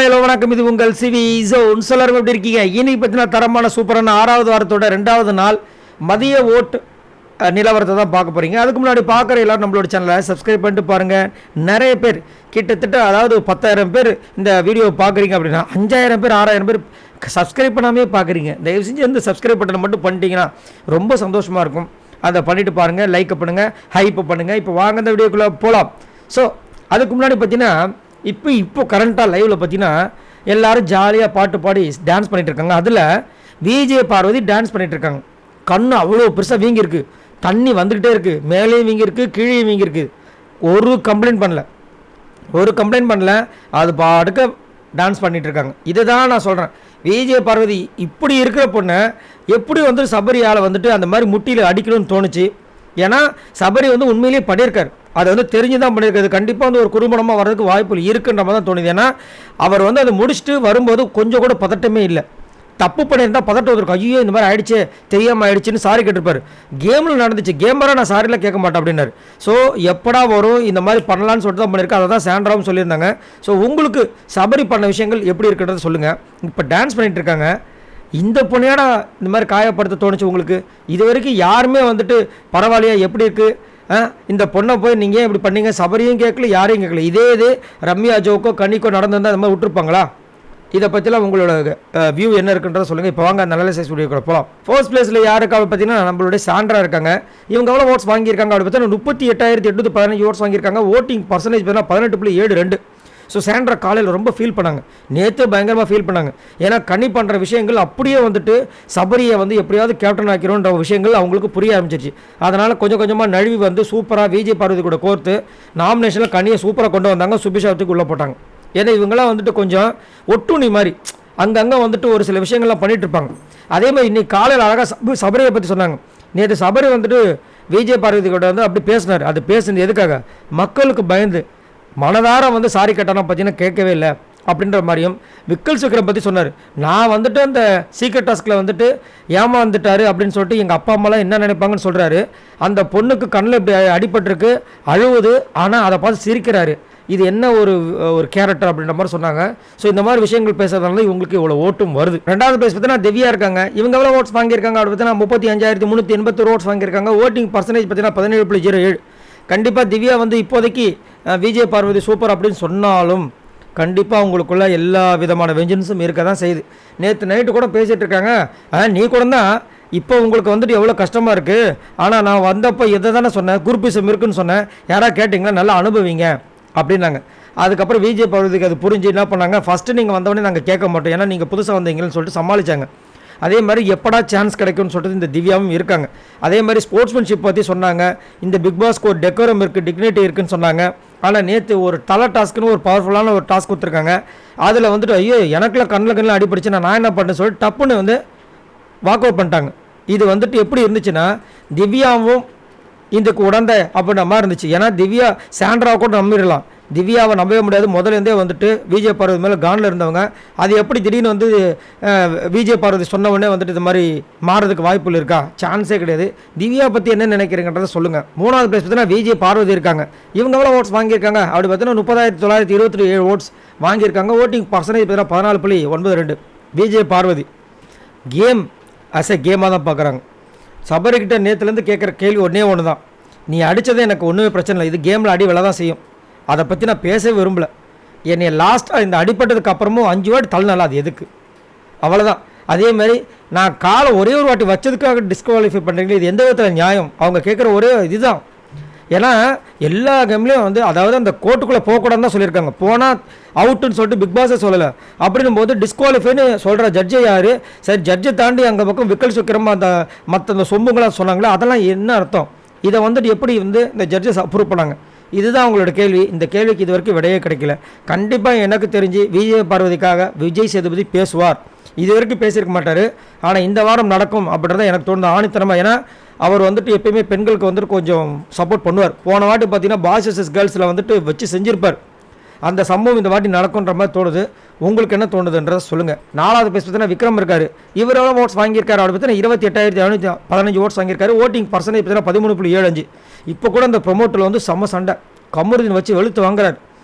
Hello வணக்கம், இது உங்கள் சிவி ஜோன். எல்லாரும் எப்படி இருக்கீங்க? இன்னைக்கு பார்த்தீங்கன்னா தரமான சூப்பரான 6வது வாரத்தோட 2வது நாள் மதிய ஓட்டு நிலவரத்தை தான் பார்க்க போகிறீங்க. அதுக்கு முன்னாடி பார்க்குற எல்லாரும் நம்மளோட சேனலை சப்ஸ்கிரைப் பண்ணிட்டு பாருங்கள். நிறைய பேர் கிட்டத்தட்ட அதாவது 10,000 பேர் இந்த வீடியோவை பார்க்குறீங்க அப்படின்னா 5,000 பேர் 6,000 பேர் சப்ஸ்கிரைப் பண்ணாமே பார்க்குறீங்க. தயவு செஞ்சு வந்து சப்ஸ்கிரைப் பட்டனை மட்டும் பண்ணிட்டீங்கன்னா ரொம்ப சந்தோஷமாக இருக்கும். அதை பண்ணிவிட்டு பாருங்கள், லைக் பண்ணுங்கள், ஹைப் பண்ணுங்கள். இப்போ வாங்க இந்த வீடியோக்குள்ளே போகலாம். ஸோ அதுக்கு முன்னாடி பார்த்தீங்கன்னா இப்போ கரண்ட்டாக லைவில் பார்த்தீங்கன்னா எல்லோரும் ஜாலியாக பாட்டு பாடி டான்ஸ் பண்ணிகிட்டு இருக்காங்க. அதில் விஜய் பார்வதி டான்ஸ் பண்ணிகிட்டு இருக்காங்க. கண்ணு அவ்வளோ பெருசாக வீங்கிருக்கு, தண்ணி வந்துக்கிட்டே இருக்குது, மேலேயும் வீங்கிருக்கு, கீழே வீங்கிருக்கு. ஒரு கம்ப்ளைண்ட் பண்ணல, அது பாட்டுக்க டான்ஸ் பண்ணிகிட்டு இருக்காங்க. இதை தான் நான் சொல்கிறேன். விஜய் பார்வதி இப்படி இருக்கிற பொண்ணை எப்படி வந்து சபரியால் வந்துட்டு அந்த மாதிரி முட்டியில் அடிக்கணும்னு தோணுச்சு. ஏன்னா சபரி வந்து உண்மையிலேயே பண்ணியிருக்காரு, அதை வந்து தெரிஞ்சு தான் பண்ணியிருக்காரு. கண்டிப்பாக வந்து ஒரு குறும்படமாக வர்றதுக்கு வாய்ப்பு இருக்குன்ற மாதிரி தான் தோணுது. ஏன்னா அவர் வந்து அதை முடிச்சுட்டு வரும்போது கொஞ்சம் கூட பதட்டமே இல்லை. தப்பு பண்ணியிருந்தால் பதட்டம் வந்துருக்கும். ஐயோ இந்த மாதிரி ஆயிடுச்சு, தெரியாமல் ஆயிடுச்சுன்னு சாரி கேட்டிருப்பார். கேமில் நடந்துச்சு, கேமரா நான் சாரிலாம் கேட்க மாட்டேன் அப்படின்னாரு. ஸோ எப்படா வரும் இந்த மாதிரி பண்ணலான்னு சொல்லிட்டு தான் பண்ணியிருக்கேன். அதை தான் சாண்ட்ராவும் சொல்லியிருந்தாங்க. ஸோ உங்களுக்கு சபரி பண்ண விஷயங்கள் எப்படி இருக்குன்றத சொல்லுங்கள். இப்போ டான்ஸ் பண்ணிகிட்டு இருக்காங்க. இந்த பொண்ணையோட இந்த மாதிரி காயப்படுத்த தோணுச்சு உங்களுக்கு? இது வரைக்கும் யாருமே வந்துட்டு பரவாயில்லையா, எப்படி இருக்குது இந்த பொண்ணை போய் நீங்கள் இப்படி பண்ணீங்க, சபரியும் கேட்கல, யாரையும் கேட்கல. இதே ரம்யா ஜோக்கோ கன்னிக்கோ நடந்திருந்தால் அந்த மாதிரி விட்டுருப்பாங்களா? இதை பற்றிலாம் உங்களோட வியூ என்ன இருக்குன்றதை சொல்லுங்கள். இப்போ வாங்க நல்ல சைஸ் வீடியோ கூட போகலாம். ஃபர்ஸ்ட் பிளேஸில் யாருக்கு அப்படி பார்த்தீங்கன்னா நம்மளுடைய சாண்ட்ரா இருக்காங்க. இவங்க எவ்வளோ ஓட்ஸ் வாங்கியிருக்காங்க அப்படி பார்த்தீங்கன்னா 38,815 ஓட்ஸ் வாங்கியிருக்காங்க. ஓட்டிங் பர்சன்டேஜ் பார்த்தீங்கன்னா 18.72. ஸோ சாண்ட்ரா காலையில் ரொம்ப ஃபீல் பண்ணாங்க, நேற்று பயங்கரமாக ஃபீல் பண்ணாங்க. ஏன்னா கனி பண்ணுற விஷயங்கள் அப்படியே வந்துட்டு சபரியை வந்து எப்படியாவது கேப்டன் ஆக்கிறோன்ற விஷயங்கள் அவங்களுக்கு புரிய ஆரம்பிச்சிருச்சு. அதனால் கொஞ்சம் கொஞ்சமாக நழுவி வந்து சூப்பராக விஜய் பார்வதி கூட கோர்த்து நாமினேஷனில் கனியை சூப்பராக கொண்டு வந்தாங்க, சுபிஷாவத்துக்கு உள்ளே போட்டாங்க. ஏன்னா இவங்களாம் வந்துட்டு கொஞ்சம் ஒட்டுணி மாதிரி அங்கங்கே வந்துட்டு ஒரு சில விஷயங்கள்லாம் பண்ணிகிட்டு இருப்பாங்க. அதே மாதிரி இன்றைக்கி காலையில் அழகாக சபரியை பற்றி சொன்னாங்க. நேற்று சபரி வந்துட்டு விஜய் பார்வதி கூட வந்து அப்படி பேசினார். அது பேசுனது எதுக்காக? மக்களுக்கு பயந்து மனதார வந்து சாரி கேட்டானா பார்த்தீங்கன்னா கேட்கவே இல்லை அப்படின்ற மாதிரியும் விக்கல் விக்ரம் பற்றி சொன்னார். நான் வந்துட்டு அந்த சீக்ரெட் டாஸ்கில் வந்துட்டு ஏமாந்துட்டாரு அப்படின்னு சொல்லிட்டு எங்கள் அப்பா அம்மாலாம் என்ன நினைப்பாங்கன்னு சொல்கிறாரு. அந்த பொண்ணுக்கு கண்ணில் இப்படி அடிபட்டிருக்கு, அழுவுது, ஆனால் அதை பார்த்து சிரிக்கிறாரு. இது என்ன ஒரு கேரக்டர் அப்படின்ற மாதிரி சொன்னாங்க. ஸோ இந்த மாதிரி விஷயங்கள் பேசுறதுனால இவங்களுக்கு இவ்வளோ ஓட்டும் வருது. 2வது பிளேஸ் பார்த்தீங்கன்னா திவ்யா இருக்காங்க. இவங்க எவ்வளோ ஓட்ஸ் வாங்கியிருக்காங்க அப்படி பார்த்தீங்கன்னா 35,381 ஓட்ஸ் வாங்கியிருக்காங்க. ஓட்டிங் பர்சன்டேஜ் பார்த்தீங்கன்னா 17.07. கண்டிப்பாக திவ்யா வந்து இப்போதைக்கு விஜய் பார்வதி சூப்பர் அப்படின்னு சொன்னாலும் கண்டிப்பாக அவங்களுக்குள்ள எல்லா விதமான வெஞ்சன்ஸும் இருக்க தான் செய்யுது. நேற்று நைட்டு கூட பேசிகிட்டு இருக்காங்க, நீ கூட தான் இப்போ உங்களுக்கு வந்துட்டு எவ்வளோ கஷ்டமாக இருக்குது, ஆனால் நான் வந்தப்போ இதை தானே சொன்னேன், குரூப்பிசம் இருக்குன்னு சொன்னேன், யாராவது கேட்டிங்களா, நல்லா அனுபவிங்க அப்படின்னாங்க. அதுக்கப்புறம் விஜய் பார்வதிக்கு அது புரிஞ்சு என்ன பண்ணாங்க, ஃபஸ்ட்டு நீங்கள் வந்தவொடனே நாங்கள் கேட்க மாட்டோம், ஏன்னா நீங்கள் புதுசாக வந்தீங்கன்னு சொல்லிட்டு சமாளித்தாங்க. அதே மாதிரி எப்படா சான்ஸ் கிடைக்கும்னு சொல்லிட்டு இந்த திவ்யாவும் இருக்காங்க. அதே மாதிரி ஸ்போர்ட்ஸ்மேன்ஷிப் பற்றி சொன்னாங்க. இந்த பிக் பாஸ்க்கு ஒரு டெக்கோரம் இருக்குது, டிக்னிட்டி இருக்குதுன்னு சொன்னாங்க. ஆனால் நேற்று ஒரு தலை டாஸ்க்குன்னு ஒரு பவர்ஃபுல்லான ஒரு டாஸ்க் கொடுத்துருக்காங்க. அதில் வந்துட்டு ஐயோ எனக்குலாம் கண்ணில் அடிபடிச்சு நான் என்ன பண்ணேன்னு சொல்லிட்டு டப்புன்னு வந்து வாக் அவுட் பண்ணிட்டாங்க. இது வந்துட்டு எப்படி இருந்துச்சுன்னா திவ்யாவும் இதுக்கு உடந்த அப்படின்ற மாதிரி இருந்துச்சு. ஏன்னா திவ்யா சாண்ட்ராவை கூட நம்பிடலாம், திவ்யாவை நம்பவே முடியாது. முதலேருந்தே வந்துட்டு விஜய் பார்வதி மேலே கானில் இருந்தவங்க. அது எப்படி திடீர்னு வந்து விஜய் பார்வதி சொன்ன உடனே வந்துட்டு இது மாதிரி மாறதுக்கு வாய்ப்புகள் இருக்கா? சான்ஸே கிடையாது. திவ்யா பற்றி என்ன நினைக்கிறீங்கன்றதை சொல்லுங்கள். 3வது பிளேஸ் பார்த்தீங்கன்னா விஜய் பார்வதி இருக்காங்க. இவங்க எவ்வளோ ஓட்ஸ் வாங்கியிருக்காங்க அப்படி பார்த்தீங்கன்னா 30,927 ஓட்ஸ் வாங்கியிருக்காங்க. ஓட்டிங் பர்சன்டேஜ் பார்த்தீங்கன்னா 14.92. Vijay Parvathi game as a கேமாக தான் பார்க்குறாங்க. சபரிக்கிட்ட நேற்றுலேருந்து கேட்குற கேள்வி ஒன்று தான், நீ அடித்ததே எனக்கு ஒன்றுமே பிரச்சனை இல்லை, இது கேமில் அடி விலை தான் செய்யும், அதை பற்றி நான் பேசவே விரும்பலை. என்னை லாஸ்ட்டாக இந்த அடிப்பட்டதுக்கு அப்புறமும் 5 வாட்டி தள்ளினால அது எதுக்கு? அவ்வளோதான். அதேமாதிரி நான் காலை ஒரே ஒரு வாட்டி வச்சதுக்காக டிஸ்குவாலிஃபை பண்ணுறீங்களே, இது எந்த விதத்தில் நியாயம்? அவங்க கேட்குற ஒரே இதுதான். ஏன்னா எல்லா கேம்லேயும் வந்து அதாவது அந்த கோர்ட்டுக்குள்ளே போகக்கூடாதுன்னு தான் சொல்லியிருக்காங்க. போனால் அவுட்டுன்னு சொல்லிட்டு பிக் பாஸே சொல்லலை. அப்படின்னும் போது டிஸ்குவாலிஃபைன்னு சொல்கிற ஜட்ஜை யார்? சரி, ஜட்ஜை தாண்டி அங்கே பக்கம் விக்கல் சுக்கிரமாக அந்த மற்ற அந்த சொம்புங்களாம் சொன்னாங்களே, அதெல்லாம் என்ன அர்த்தம்? இதை வந்துட்டு எப்படி வந்து இந்த ஜட்ஜஸ் அப்ரூவ் பண்ணாங்க? இதுதான் அவங்களோட கேள்வி. இந்த கேள்விக்கு இது வரைக்கும் விடையே கிடைக்கல. கண்டிப்பாக எனக்கு தெரிஞ்சு விஜய் பார்வதிக்காக விஜய் சேதுபதி பேசுவார். இது வரைக்கும் பேசியிருக்க மாட்டார், ஆனால் இந்த வாரம் நடக்கும் அப்படின்றத எனக்கு தோணுது ஆணித்தனமாக. ஏன்னா அவர் வந்துட்டு எப்பயுமே பெண்களுக்கு வந்துட்டு கொஞ்சம் சப்போர்ட் பண்ணுவார். போன வாட்டி பார்த்தீங்கன்னா பாய்ஸ் வர்சஸ் கேர்ள்ஸில் வந்துட்டு வச்சு செஞ்சுருப்பார். அந்த சம்பவம் இந்த வாட்டி நடக்குன்ற மாதிரி தோணுது. உங்களுக்கு என்ன தோணுதுன்றதை சொல்லுங்கள். 4வது பிளேஸ் பார்த்தீங்கன்னா விக்ரம் இருக்கார். இவர் எவ்வளோ ஓட்ஸ் வாங்கியிருக்காரு அப்படி பார்த்தீங்கன்னா 28,715 ஓட்ஸ் வாங்கியிருக்காரு. ஓட்டிங் பர்சன்டேஜ் பார்த்தீங்கன்னா 13.75. இப்போ கூட அந்த ப்ரொமோட்டரில் வந்து செம்ம சண்டை, கமருதீன் வச்சு வெளுத்து வாங்குறாரு.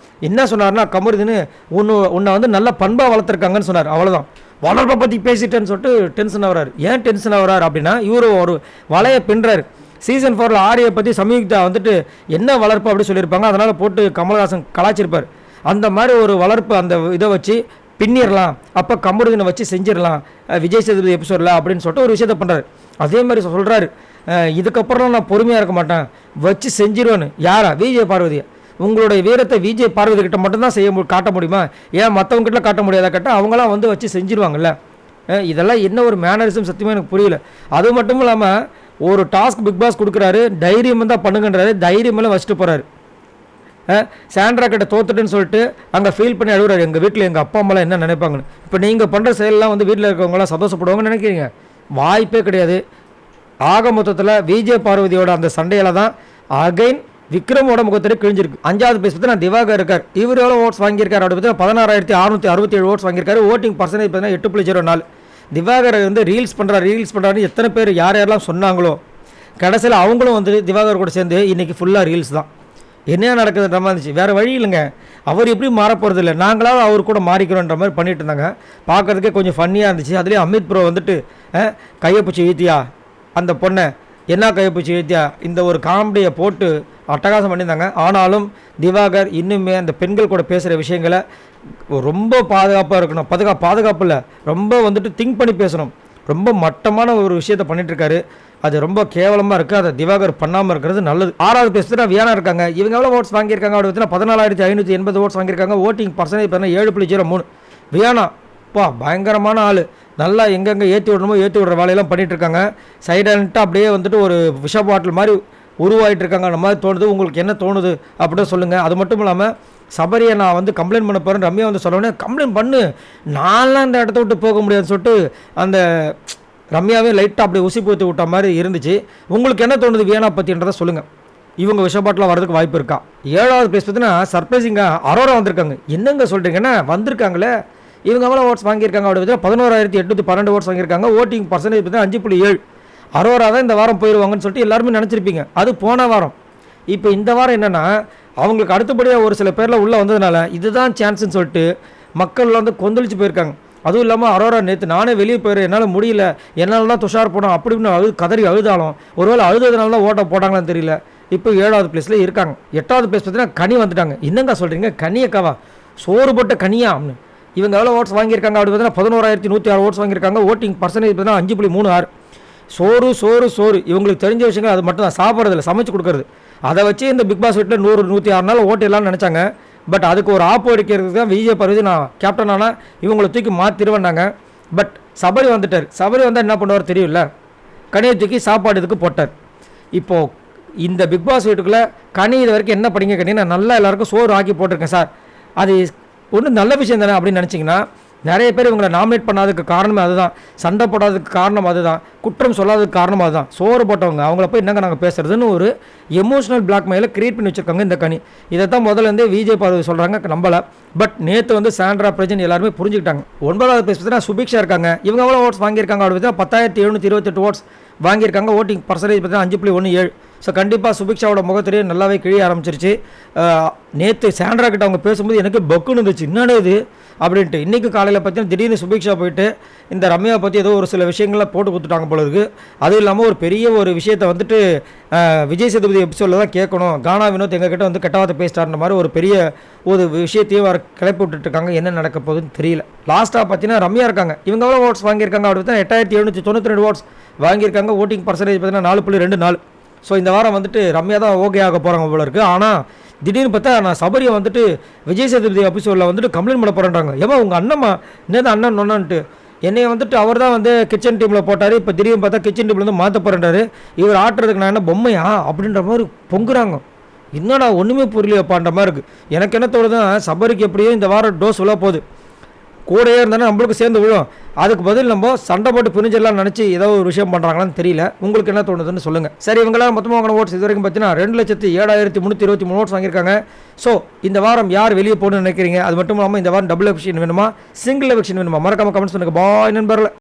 என்ன சொன்னார்னா, கமருதீன் உன்னை வந்து நல்ல பண்பாக வளர்த்துருக்காங்கன்னு சொன்னார். அவ்வளோதான். வளர்ப்பை பற்றி பேசிட்டேன்னு சொல்லிட்டு டென்ஷன் ஆகிறாரு. ஏன் டென்ஷன் ஆகிறார் அப்படின்னா, இவர் ஒரு வலையை பின்னுறாரு. சீசன் 4 ஆரியை பற்றி சம்யுக்தா வந்துட்டு என்ன வளர்ப்பு அப்படி சொல்லியிருப்பாங்க, அதனால் போட்டு கமல்ஹாசன் கலாச்சிருப்பார். அந்த மாதிரி ஒரு வளர்ப்பு அந்த இதை வச்சு பின்னிடலாம், அப்போ கமருதீனை வச்சு செஞ்சிடலாம் விஜய் சேதுபதி எபிசோடில் அப்படின்னு சொல்லிட்டு ஒரு விஷயத்த பண்ணுறாரு. அதே மாதிரி சொல்கிறாரு, இதுக்கப்புறம் நான் பொறுமையாக இருக்க மாட்டேன், வச்சு செஞ்சிருவேன்னு. யாரா? விஜய் பார்வதியை. உங்களுடைய வீரத்தை விஜய் பார்வதி கிட்ட மட்டும்தான் காட்ட முடியுமா? ஏன் மற்றவங்ககிட்ட காட்ட முடியாத கேட்டால் அவங்களாம் வந்து வச்சு செஞ்சிருவாங்கல்ல. இதெல்லாம் என்ன ஒரு மேனரிசம் சத்தியமாக எனக்கு புரியல. அது மட்டும் இல்லாமல் ஒரு டாஸ்க் பிக் பாஸ் கொடுக்குறாரு, தைரியம் தான் பண்ணுங்கன்றாரு, தைரியமெல்லாம் வச்சுட்டு போகிறாரு. சாண்ட்ரா கிட்ட தோத்துட்டுன்னு சொல்லிட்டு அங்கே ஃபீல் பண்ணி அழுகுறாரு, எங்கள் வீட்டில் எங்கள் அப்பா அம்மாலாம் என்ன நினைப்பாங்கன்னு. இப்போ நீங்கள் பண்ணுற செயலெலாம் வந்து வீட்டில் இருக்கவங்களாம் சந்தோஷப்படுவாங்கன்னு நினைக்கிறீங்க? வாய்ப்பே கிடையாது. ஆக மொத்தத்தில் விஜய் பார்வதியோட அந்த சண்டையில் தான் அகைன் விக்ரமோட முகத்திலே கிழிஞ்சிருக்கு. 5வது பிளேஸ் பற்றி நான் திவாகர் இருக்கார். இவர் எவ்வளோ ஓட்ஸ் வாங்கியிருக்காரு அப்படி பார்த்தீங்கன்னா 16,667 ஓட்ஸ் வாங்கியிருக்காரு. ஓட்டிங் பர்சன்டேஜ் பார்த்தீங்கன்னா 8.04. திவாகர் வந்து ரீல்ஸ் பண்ணுறாரு எத்தனை பேர் யாரெல்லாம் சொன்னாங்களோ, கடைசியில் அவங்களும் வந்து திவாகர் கூட சேர்ந்து இன்றைக்கி ஃபுல்லாக ரீல்ஸ் தான். என்ன நடக்குதுன்ற மாதிரி இருந்துச்சு. வேறு வழி இல்லைங்க, அவர் எப்படி மாற போகிறது இல்லை, நாங்களாவது அவர் கூட மாறிக்கிறோன்ற மாதிரி பண்ணிட்டு இருந்தாங்க. பார்க்குறதுக்கே கொஞ்சம் ஃபன்னியாக இருந்துச்சு. அதுலேயும் அமித் ப்ரோ வந்துட்டு கையப்பிடிச்சி வீத்தியா அந்த பொண்ணை, என்ன கையப்பிடிச்சி வீத்தியா, இந்த ஒரு காமெடியை போட்டு அட்டகாசம் பண்ணியிருந்தாங்க. ஆனாலும் திவாகர் இன்னுமே அந்த பெண்கள் கூட பேசுகிற விஷயங்களை ரொம்ப பாதுகாப்பாக இருக்கணும். பாதுகாப்பு இல்லை, ரொம்ப வந்துட்டு திங்க் பண்ணி பேசணும். ரொம்ப மட்டமான ஒரு விஷயத்த பண்ணிகிட்ருக்காரு. அது ரொம்ப கேவலமாக இருக்குது. அதை திவாகர் பண்ணாமல் இருக்கிறது நல்லது. 6வது பிளேஸ் தான் வியானா இருக்காங்க. இவங்க எவ்வளோ ஓட்ஸ் வாங்கியிருக்காங்க அப்படி பார்த்தீங்கன்னா 14,580 ஓட்ஸ் வாங்கியிருக்காங்க. ஓட்டிங் பர்சன்டேஜ் பார்த்தீங்கன்னா 7.03. வியானா பயங்கரமான ஆள். நல்லா எங்கெங்கே ஏற்றி விடணுமோ ஏற்றி விடுற வேலையெல்லாம் பண்ணிகிட்ருக்காங்க. சைலண்ட்டாக அப்படியே வந்துட்டு ஒரு விஷ பாட்டில் மாதிரி உருவாகிட்டு இருக்காங்க. அந்த மாதிரி தோணுது. உங்களுக்கு என்ன தோணுது அப்படின்னு சொல்லுங்கள். அது மட்டும் இல்லாமல் சபரியை நான் வந்து கம்ப்ளைண்ட் பண்ண போகிறேன், ரம்யா வந்து சொல்லணுன்னே கம்ப்ளைண்ட் பண்ணு, நான்லாம் அந்த இடத்த விட்டு போக முடியாதுன்னு சொல்லிட்டு அந்த ரம்யாவே லைட்டாக அப்படி ஊசி பூத்து விட்ட மாதிரி இருந்துச்சு. உங்களுக்கு என்ன தோணுது வியானா பற்றின்றதை சொல்லுங்கள். இவங்க விஷபாட்டில் வரதுக்கு வாய்ப்பு இருக்கா? 7வது பிளேஸ் பார்த்தீங்கன்னா சர்ப்ரைசிங்காக அரோரா வந்திருக்காங்க. என்னங்க சொல்கிறீங்கன்னா வந்திருக்காங்களே. இவங்க எவ்வளோ ஓட்ஸ் வாங்கியிருக்காங்க அப்படி பார்த்தீங்கன்னா 11,812 ஓட்ஸ் வாங்கியிருக்காங்க. ஓட்டிங் பர்சன்டேஜ் பார்த்தீங்கன்னா 5.7. அரோரா தான் இந்த வாரம் போயிடுவாங்கன்னு சொல்லிட்டு எல்லாருமே நினச்சிருப்பீங்க. அது போன வாரம். இப்போ இந்த வாரம் என்னென்னா அவங்களுக்கு அடுத்தபடியாக ஒரு சில பேரில் உள்ளே வந்ததுனால இதுதான் சான்ஸ்ன்னு சொல்லிட்டு மக்கள் வந்து கொந்தளிச்சு போயிருக்காங்க. அதுவும் இல்லாமல் அரோரா நேற்று நானே வெளியே போயிடுறேன், என்னால் முடியல, என்னால் தான் துஷார் போனோம் அப்படின்னு கதறி அழுதாலும் ஒருவேளை அழுததுனால தான் ஓட்ட போட்டாங்களான்னு தெரியல. இப்போ 7வது பிளேஸில் இருக்காங்க. 8வது பிளேஸ் பார்த்தீங்கன்னா கனி வந்துட்டாங்க. என்னங்க சொல்கிறீங்க, கனியக்காவா, சோறு போட்ட கனியா? இவங்க எவ்வளோ ஓட்ஸ் வாங்கியிருக்காங்க அப்படி பார்த்தீங்கன்னா 11,106 ஓட்ஸ் வாங்கியிருக்காங்க. ஓட்டிங் பர்சன்டேஜ் பார்த்தீங்கன்னா 5.36. சோறு சோறு சோறு இவங்களுக்கு தெரிஞ்ச விஷயங்கள் அது மட்டும் தான், சாப்பிட்றதில்ல, சமைச்சு கொடுக்குறது. அதை வச்சு இந்த பிக் பாஸ் வீட்டில் 100-106 நாள் ஓட்டிடலாம்னு நினச்சாங்க. பட் அதுக்கு ஒரு ஆப்பு அடிக்கிறதுக்கு தான் விஜய் பார்வதி நான் கேப்டன் ஆனால் இவங்களை தூக்கி மாற்றிடுவேன்னாங்க. பட் சபரி வந்துட்டார். சபரி வந்தால் என்ன பண்ணுவார் தெரியும்ல, கனியை தூக்கி சாப்பாடு இதுக்கு போட்டார். இப்போது இந்த பிக் பாஸ் வீட்டுக்குள்ளே கனி இது வரைக்கும் என்ன படிங்க கனி, நான் நல்லா எல்லாருக்கும் சோறு ஆக்கி போட்டிருக்கேன் சார், அது ஒன்றும் நல்ல விஷயம் தானே அப்படின்னு நினச்சிங்கன்னா நிறைய பேர் இவங்களை நாமினேட் பண்ணாததுக்கு காரணமே அதுதான், சண்டை போடாததுக்கு காரணம் அதுதான், குற்றம் சொல்லாததுக்கு காரணம் அதுதான். சோறு போட்டவங்க அவங்கள போய் என்னங்க நாங்கள் பேசுறதுன்னு ஒரு எமோஷனல் பிளாக்மெயிலை கிரியேட் பண்ணி வச்சுருக்காங்க இந்த கனி. இதை தான் முதல்ல விஜய் பார்வதி சொல்கிறாங்க, நம்பலை. பட் நேற்று வந்து சாண்ட்ரா பிரஜன் எல்லாருமே புரிஞ்சுக்கிட்டாங்க. 9வது பிளேஸ் பார்த்தீங்கன்னா சுபிக்ஷா இருக்காங்க. இவங்க எவ்வளோ ஓட்ஸ் வாங்கியிருக்காங்க அப்படின்னு 10,728 ஓட்ஸ் வாங்கியிருக்காங்க. ஓட்டிங் பர்சன்டேஜ் பார்த்தீங்கன்னா 5.17. ஸோ கண்டிப்பாக சுபிக்ஷாவோட முகத்திலேயே நல்லாவே கிழிய ஆரம்பிச்சிருச்சு. நேற்று சாண்ட்ரா கிட்ட அவங்க பேசும்போது எனக்கு பக்குன்னு இருந்துச்சு, என்னடே இது அப்படின்ட்டு. இன்றைக்கி காலையில் பார்த்தீங்கன்னா திடீர்னு சுபிக்ஷா போயிட்டு இந்த ரம்யாவை பற்றி ஏதோ ஒரு சில விஷயங்கள்லாம் போட்டு கொடுத்துட்டாங்க போல இருக்குது. அதுவும் இல்லாமல் ஒரு பெரிய ஒரு விஷயத்தை வந்துட்டு விஜய் சேதுபதி எபிசோடில் தான் கேட்கணும், கானா வினோத் எங்ககிட்ட வந்து கெட்டவாத பேசிட்டார்ன்ற மாதிரி ஒரு பெரிய ஒரு விஷயத்தையும் வர கிளப்பி விட்டுட்டுருக்காங்க. என்ன நடக்க போகுதுன்னு தெரியல. லாஸ்ட்டாக பார்த்தீங்கன்னா ரம்யா இருக்காங்க. இவங்க எவ்வளோ ஓட்ஸ் வாங்கியிருக்காங்க அப்படி பார்த்தா 8,792 ஓட்ஸ் வாங்கியிருக்காங்க. ஓட்டிங் பர்சன்டேஜ் பார்த்தீங்கன்னா 4.24. ஸோ இந்த வாரம் வந்துட்டு ரம்யா தான் ஓகே ஆக போகிறாங்க போல இருக்குது. ஆனால் திடீர்னு பார்த்தா நான் சபரியை வந்துட்டு விஜய் சேதுபதி எபிசோடில் வந்துட்டு கம்ப்ளைண்ட் பண்ண போகிறேன்றாங்க. ஏமா உங்கள் அண்ணம்மா நேற்று அண்ணன் ஒன்றான்ட்டு என்னைய வந்துட்டு அவர் தான் வந்து கிச்சன் டீமில் போட்டார், இப்போ திடீர்னு பார்த்தா கிச்சன் டீமில் வந்து மாற்ற போகிறேன்றாரு, இவர் ஆட்டுறதுக்கு நான் என்ன பொம்மையா அப்படின்ற மாதிரி பொங்குறாங்க. என்னடா ஒன்றுமே புரியலையப்பான்ற மாதிரி இருக்குது. எனக்கு என்ன தோணுதுன்னா சபரிக்கு எப்படியோ இந்த வாரம் டோஸ் உள்ள போகுது, கூடயே இருந்தானே நம்மளுக்கு சேர்ந்து விழும். அதுக்கு பதில் நம்ம சண்டை போட்டு பிரிஞ்செல்லாம் நினச்சி ஏதோ ஒரு விஷயம் பண்ணுறாங்களான்னு தெரியல. உங்களுக்கு என்ன தோணுதுன்னு சொல்லுங்கள். சரி, இவங்களாம் மொத்தமாக வாங்கின ஓட்ஸ் இது வரைக்கும் பார்த்தீங்கன்னா 2,07,323 ஓட்ஸ் வாங்கியிருக்காங்க. ஸோ இந்த வாரம் யார் வெளியே போகணும்னு நினைக்கிறீங்க? அது மட்டும் இல்லாமல் இந்த வாரம் டபுள் எஃபிஷன் வேணுமா, சிங்கிள் எஃபிஷன் வேணுமா? மறக்காம கமெண்ட்ஸ் பண்ணுங்கள். பாய் நண்பர்களே.